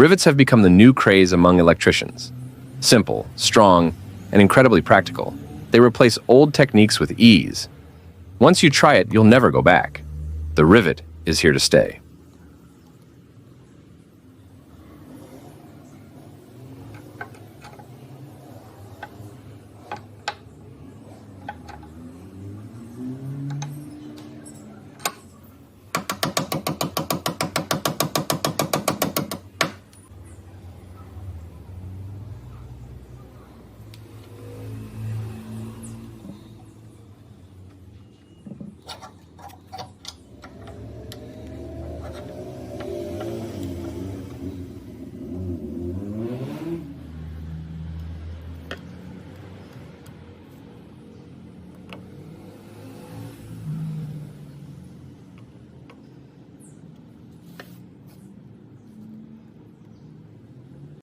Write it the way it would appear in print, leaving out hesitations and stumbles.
Rivets have become the new craze among electricians. Simple, strong, and incredibly practical, they replace old techniques with ease. Once you try it, you'll never go back. The rivet is here to stay.